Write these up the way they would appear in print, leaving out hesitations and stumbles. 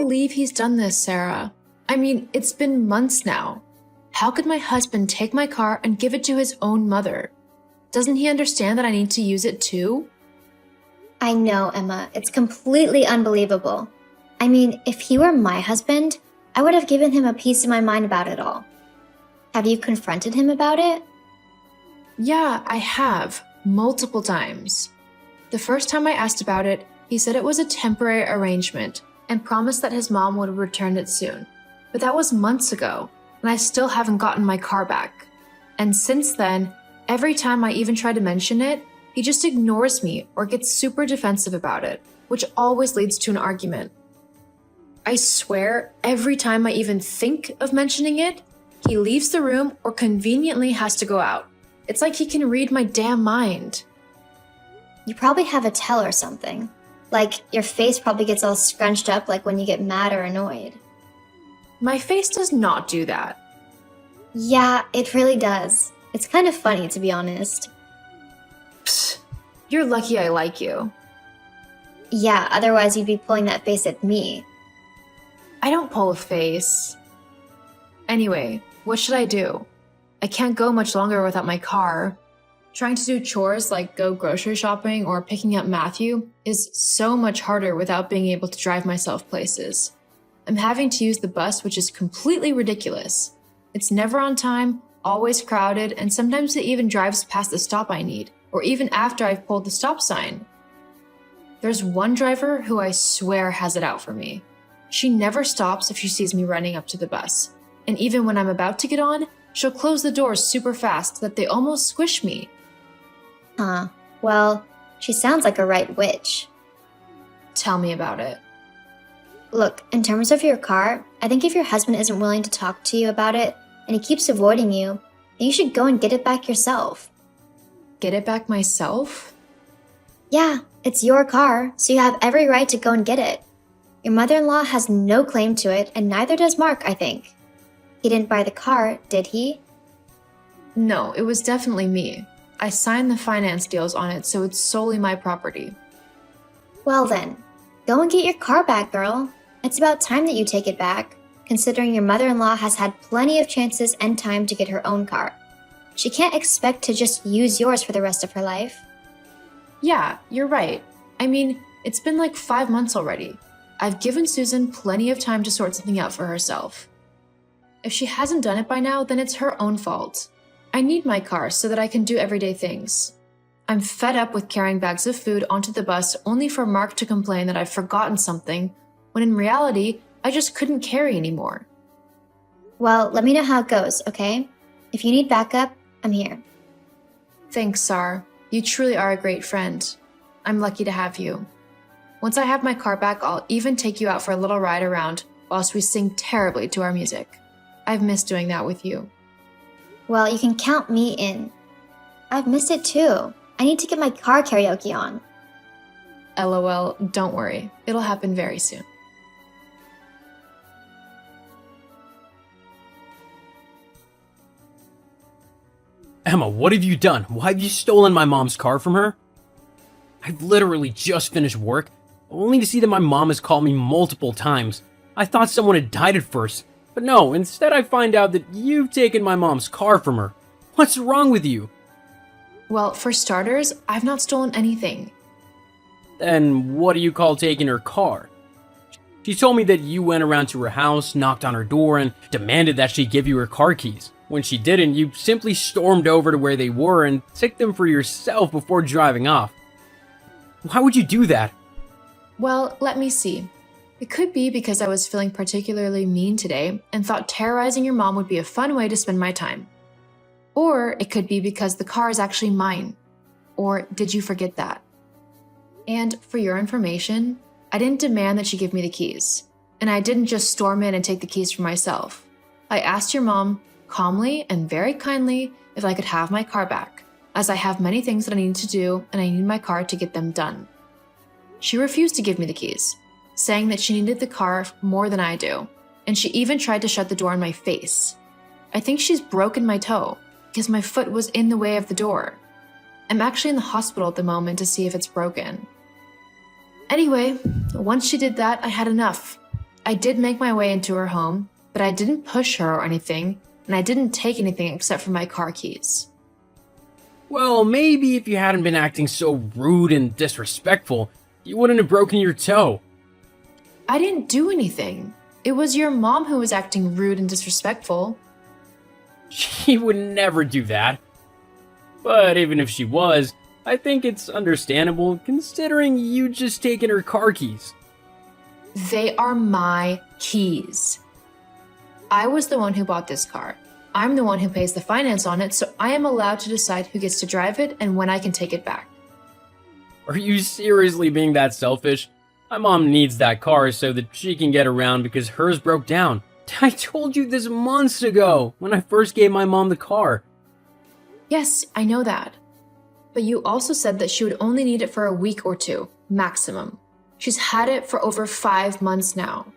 believe he's done this, Sarah. I mean, it's been months now. How could my husband take my car and give it to his own mother? Doesn't he understand that I need to use it too? I know, Emma. It's completely unbelievable. I mean, if he were my husband, I would have given him a piece of my mind about it all. Have you confronted him about it? Yeah, I have. Multiple times. The first time I asked about it, he said it was a temporary arrangement and promised that his mom would return it soon. But that was months ago, and I still haven't gotten my car back. And since then, every time I even try to mention it, he just ignores me or gets super defensive about it, which always leads to an argument. I swear, every time I even think of mentioning it, he leaves the room or conveniently has to go out. It's like he can read my damn mind. You probably have a tell or something. Like, your face probably gets all scrunched up like when you get mad or annoyed. My face does not do that. Yeah, it really does. It's kind of funny, to be honest. Psst, you're lucky I like you. Yeah, otherwise you'd be pulling that face at me. I don't pull a face. Anyway, what should I do? I can't go much longer without my car. Trying to do chores like go grocery shopping or picking up Matthew is so much harder without being able to drive myself places. I'm having to use the bus, which is completely ridiculous. It's never on time, always crowded, and sometimes it even drives past the stop I need, or even after I've pulled the stop sign. There's one driver who I swear has it out for me. She never stops if she sees me running up to the bus, and even when I'm about to get on, she'll close the doors super fast that they almost squish me. Huh. Well, she sounds like a right witch. Tell me about it. Look, in terms of your car, I think if your husband isn't willing to talk to you about it, and he keeps avoiding you, then you should go and get it back yourself. Get it back myself? Yeah, it's your car, so you have every right to go and get it. Your mother-in-law has no claim to it, and neither does Mark, I think. He didn't buy the car, did he? No, it was definitely me. I signed the finance deals on it, so it's solely my property. Well then, go and get your car back, girl. It's about time that you take it back, considering your mother-in-law has had plenty of chances and time to get her own car. She can't expect to just use yours for the rest of her life. Yeah, you're right. I mean, it's been like 5 months already. I've given Susan plenty of time to sort something out for herself. If she hasn't done it by now, then it's her own fault. I need my car so that I can do everyday things. I'm fed up with carrying bags of food onto the bus only for Mark to complain that I've forgotten something, when in reality, I just couldn't carry anymore. Well, let me know how it goes, okay? If you need backup, I'm here. Thanks, Sar. You truly are a great friend. I'm lucky to have you. Once I have my car back, I'll even take you out for a little ride around whilst we sing terribly to our music. I've missed doing that with you. Well, you can count me in. I've missed it too. I need to get my car karaoke on. LOL, don't worry. It'll happen very soon. Emma, what have you done? Why have you stolen my mom's car from her? I've literally just finished work, only to see that my mom has called me multiple times. I thought someone had died at first, but no, instead I find out that you've taken my mom's car from her. What's wrong with you? Well, for starters, I've not stolen anything. Then what do you call taking her car? She told me that you went around to her house, knocked on her door, and demanded that she give you her car keys. When she didn't, you simply stormed over to where they were and took them for yourself before driving off. Why would you do that? Well, let me see. It could be because I was feeling particularly mean today and thought terrorizing your mom would be a fun way to spend my time. Or it could be because the car is actually mine. Or did you forget that? And for your information, I didn't demand that she give me the keys. And I didn't just storm in and take the keys for myself. I asked your mom, calmly and very kindly, if I could have my car back, as I have many things that I need to do and I need my car to get them done. She refused to give me the keys, saying that she needed the car more than I do, and she even tried to shut the door in my face. I think she's broken my toe, because my foot was in the way of the door. I'm actually in the hospital at the moment to see if it's broken. Anyway, once she did that, I had enough. I did make my way into her home, but I didn't push her or anything, and I didn't take anything except for my car keys. Well, maybe if you hadn't been acting so rude and disrespectful, you wouldn't have broken your toe. I didn't do anything. It was your mom who was acting rude and disrespectful. She would never do that. But even if she was, I think it's understandable considering you just taken her car keys. They are my keys. I was the one who bought this car. I'm the one who pays the finance on it, so I am allowed to decide who gets to drive it and when I can take it back. Are you seriously being that selfish? My mom needs that car so that she can get around because hers broke down. I told you this months ago when I first gave my mom the car. Yes, I know that. But you also said that she would only need it for a week or two, maximum. She's had it for over 5 months now.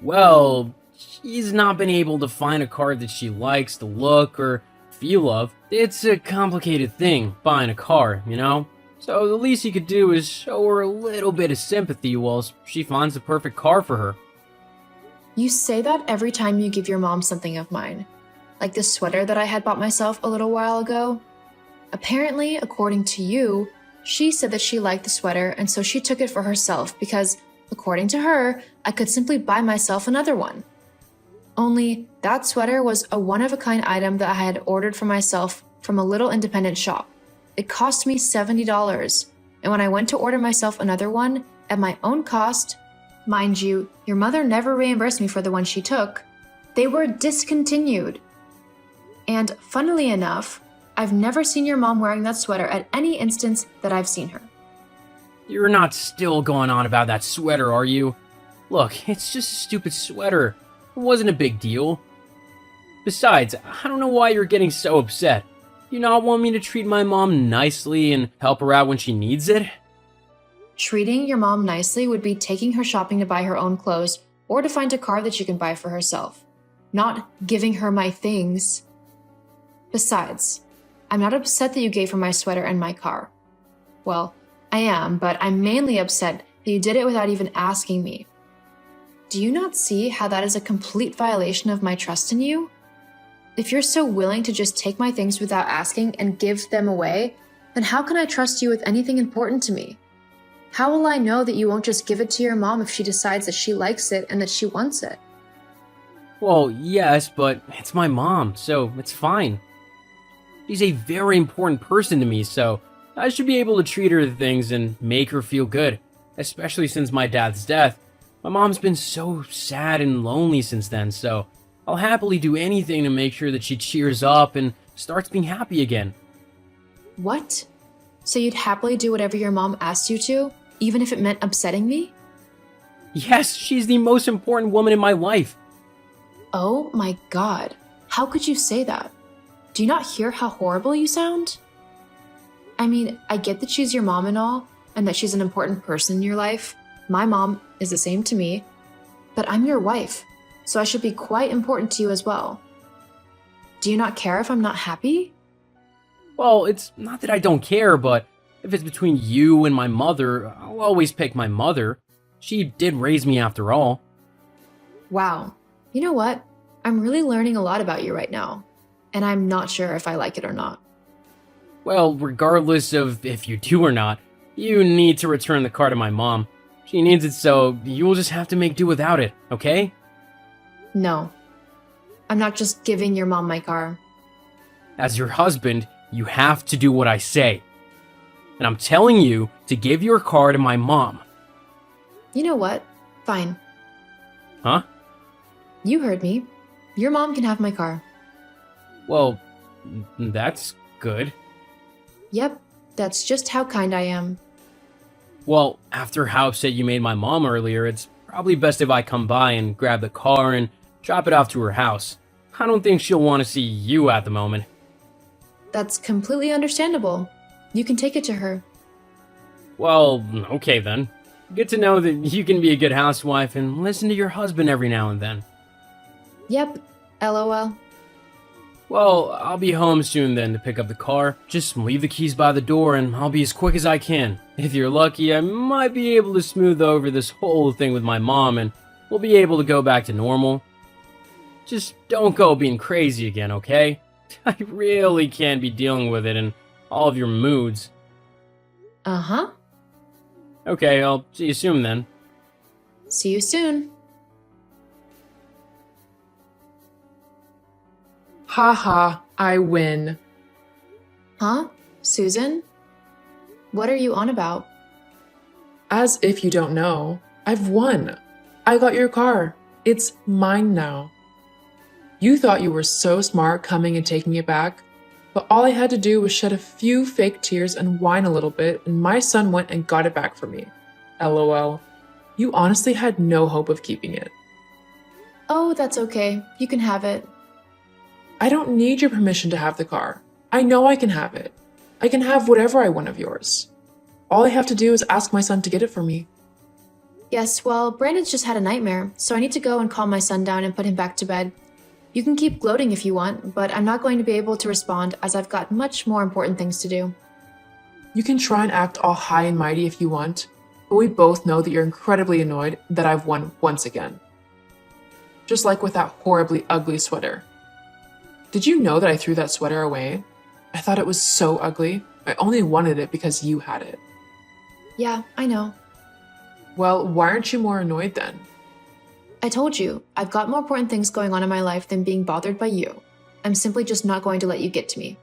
Well, she's not been able to find a car that she likes the look or feel of. It's a complicated thing, buying a car, you know? So the least you could do is show her a little bit of sympathy while she finds the perfect car for her. You say that every time you give your mom something of mine. Like the sweater that I had bought myself a little while ago. Apparently, according to you, she said that she liked the sweater and so she took it for herself because, according to her, I could simply buy myself another one. Only, that sweater was a one-of-a-kind item that I had ordered for myself from a little independent shop. It cost me $70, and when I went to order myself another one, at my own cost, mind you, your mother never reimbursed me for the one she took, they were discontinued. And funnily enough, I've never seen your mom wearing that sweater at any instance that I've seen her. You're not still going on about that sweater, are you? Look, it's just a stupid sweater. It wasn't a big deal. Besides, I don't know why you're getting so upset. You not want me to treat my mom nicely and help her out when she needs it? Treating your mom nicely would be taking her shopping to buy her own clothes or to find a car that she can buy for herself, not giving her my things. Besides, I'm not upset that you gave her my sweater and my car. Well, I am, but I'm mainly upset that you did it without even asking me. Do you not see how that is a complete violation of my trust in you? If you're so willing to just take my things without asking and give them away, then how can I trust you with anything important to me? How will I know that you won't just give it to your mom if she decides that she likes it and that she wants it? Well, yes, but it's my mom, so it's fine. She's a very important person to me, so I should be able to treat her to things and make her feel good, especially since my dad's death. My mom's been so sad and lonely since then, so I'll happily do anything to make sure that she cheers up and starts being happy again. What? So you'd happily do whatever your mom asked you to, even if it meant upsetting me? Yes, she's the most important woman in my life. Oh my god. How could you say that? Do you not hear how horrible you sound? I mean, I get that she's your mom and all, and that she's an important person in your life. My mom is the same to me. But I'm your wife, so I should be quite important to you as well. Do you not care if I'm not happy? Well, it's not that I don't care, but if it's between you and my mother, I'll always pick my mother. She did raise me after all. Wow. You know what? I'm really learning a lot about you right now, and I'm not sure if I like it or not. Well, regardless of if you do or not, you need to return the car to my mom. She needs it, so you'll just have to make do without it, okay? No. I'm not just giving your mom my car. As your husband, you have to do what I say. And I'm telling you to give your car to my mom. You know what? Fine. Huh? You heard me. Your mom can have my car. Well, that's good. Yep, that's just how kind I am. Well, after how upset you made my mom earlier, it's probably best if I come by and grab the car and drop it off to her house. I don't think she'll want to see you at the moment. That's completely understandable. You can take it to her. Well, okay then. Good to know that you can be a good housewife and listen to your husband every now and then. Yep, LOL. Well, I'll be home soon then to pick up the car. Just leave the keys by the door and I'll be as quick as I can. If you're lucky, I might be able to smooth over this whole thing with my mom and we'll be able to go back to normal. Just don't go being crazy again, okay? I really can't be dealing with it and all of your moods. Uh-huh. Okay, I'll see you soon then. See you soon. Haha, I win. Huh? Susan? What are you on about? As if you don't know, I've won. I got your car. It's mine now. You thought you were so smart coming and taking it back, but all I had to do was shed a few fake tears and whine a little bit, and my son went and got it back for me. LOL. You honestly had no hope of keeping it. Oh, that's okay. You can have it. I don't need your permission to have the car. I know I can have it. I can have whatever I want of yours. All I have to do is ask my son to get it for me. Yes, well, Brandon's just had a nightmare, so I need to go and calm my son down and put him back to bed. You can keep gloating if you want, but I'm not going to be able to respond as I've got much more important things to do. You can try and act all high and mighty if you want, but we both know that you're incredibly annoyed that I've won once again. Just like with that horribly ugly sweater. Did you know that I threw that sweater away? I thought it was so ugly. I only wanted it because you had it. Yeah, I know. Well, why aren't you more annoyed then? I told you, I've got more important things going on in my life than being bothered by you. I'm simply just not going to let you get to me.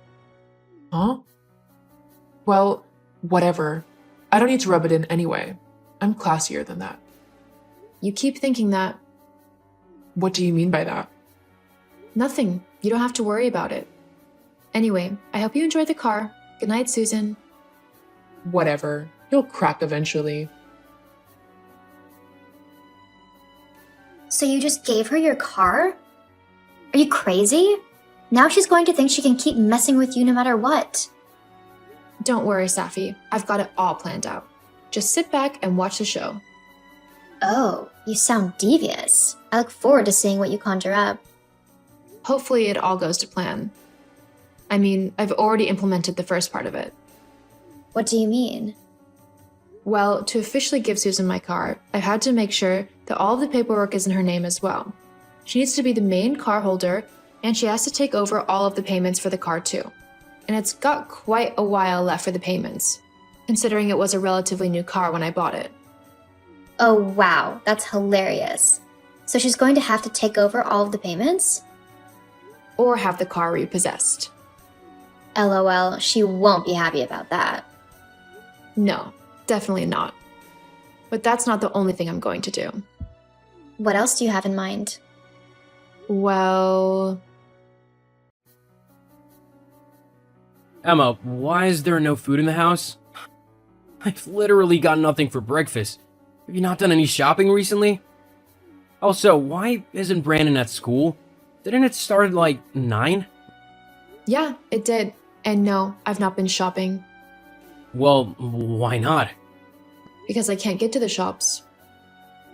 Huh? Well, whatever. I don't need to rub it in anyway. I'm classier than that. You keep thinking that. What do you mean by that? Nothing. You don't have to worry about it. Anyway, I hope you enjoyed the car. Good night, Susan. Whatever. You'll crack eventually. So you just gave her your car? Are you crazy? Now she's going to think she can keep messing with you no matter what. Don't worry, Safi. I've got it all planned out. Just sit back and watch the show. Oh, you sound devious. I look forward to seeing what you conjure up. Hopefully it all goes to plan. I mean, I've already implemented the first part of it. What do you mean? Well, to officially give Susan my car, I've had to make sure that all of the paperwork is in her name as well. She needs to be the main car holder, and she has to take over all of the payments for the car too. And it's got quite a while left for the payments, considering it was a relatively new car when I bought it. Oh wow, that's hilarious. So she's going to have to take over all of the payments? Or have the car repossessed. LOL, she won't be happy about that. No, definitely not. But that's not the only thing I'm going to do. What else do you have in mind? Well, Emma, why is there no food in the house? I've literally got nothing for breakfast. Have you not done any shopping recently? Also, why isn't Brandon at school? Didn't it start at like 9? yeah, it did. And no, I've not been shopping Well, why not? because I can't get to the shops.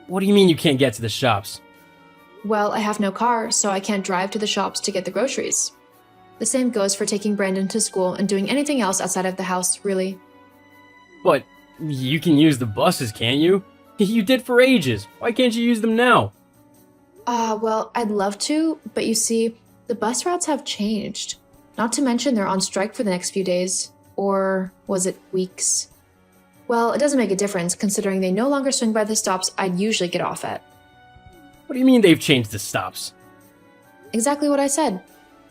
What do you mean you can't get to the shops? Well, I have no car, so I can't drive to the shops to get the groceries. The same goes for taking Brandon to school and doing anything else outside of the house, really. But you can use the buses, can't you? You did for ages. Why can't you use them now? Well, I'd love to, but you see, the bus routes have changed. Not to mention they're on strike for the next few days. Or was it weeks? Well, it doesn't make a difference considering they no longer swing by the stops I'd usually get off at. What do you mean they've changed the stops? Exactly what I said.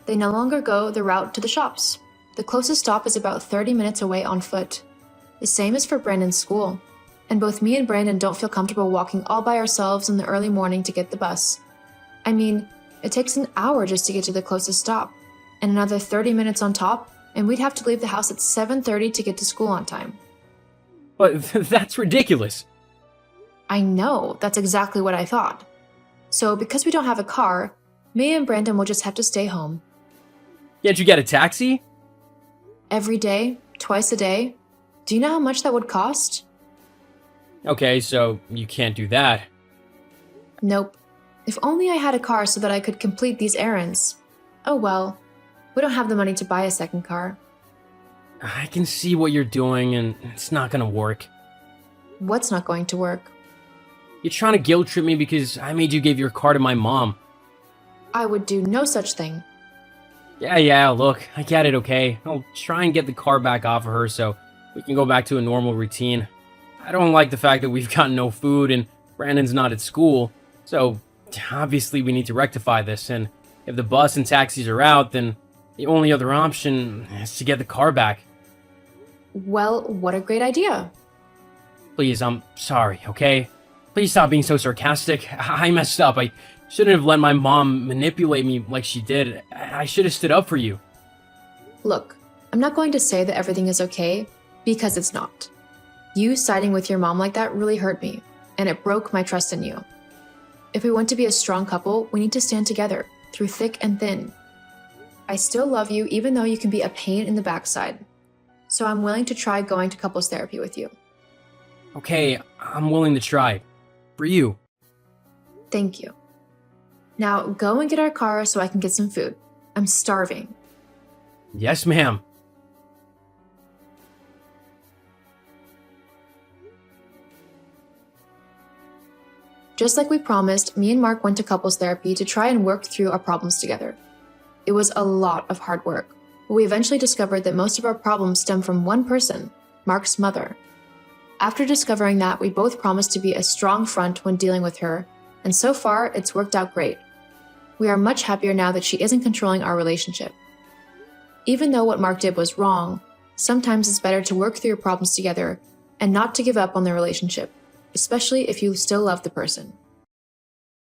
They no longer go the route to the shops. The closest stop is about 30 minutes away on foot. The same is for Brandon's school. And both me and Brandon don't feel comfortable walking all by ourselves in the early morning to get the bus. I mean, it takes an hour just to get to the closest stop, and another 30 minutes on top, and we'd have to leave the house at 7:30 to get to school on time. But that's ridiculous. I know, that's exactly what I thought. So because we don't have a car, me and Brandon will just have to stay home. Can't you get a taxi? Every day, twice a day. Do you know how much that would cost? Okay, so you can't do that. Nope. If only I had a car so that I could complete these errands. Oh well, we don't have the money to buy a second car. I can see what you're doing, and it's not gonna work. What's not going to work? You're trying to guilt trip me because I made you give your car to my mom. I would do no such thing. Yeah, look, I get it, okay? I'll try and get the car back off of her so we can go back to a normal routine. I don't like the fact that we've got no food and Brandon's not at school, so obviously we need to rectify this, and if the bus and taxis are out, then the only other option is to get the car back. Well, what a great idea. Please, I'm sorry, okay? Please stop being so sarcastic. I messed up. I shouldn't have let my mom manipulate me like she did. I should have stood up for you. Look, I'm not going to say that everything is okay, because it's not. You siding with your mom like that really hurt me, and it broke my trust in you. If we want to be a strong couple, we need to stand together, through thick and thin. I still love you even though you can be a pain in the backside. So I'm willing to try going to couples therapy with you. Okay, I'm willing to try. For you. Thank you. Now go and get our car so I can get some food. I'm starving. Yes, ma'am. Just like we promised, me and Mark went to couples therapy to try and work through our problems together. It was a lot of hard work, but we eventually discovered that most of our problems stem from one person, Mark's mother. After discovering that, we both promised to be a strong front when dealing with her, and so far, it's worked out great. We are much happier now that she isn't controlling our relationship. Even though what Mark did was wrong, sometimes it's better to work through your problems together and not to give up on the relationship, especially if you still love the person.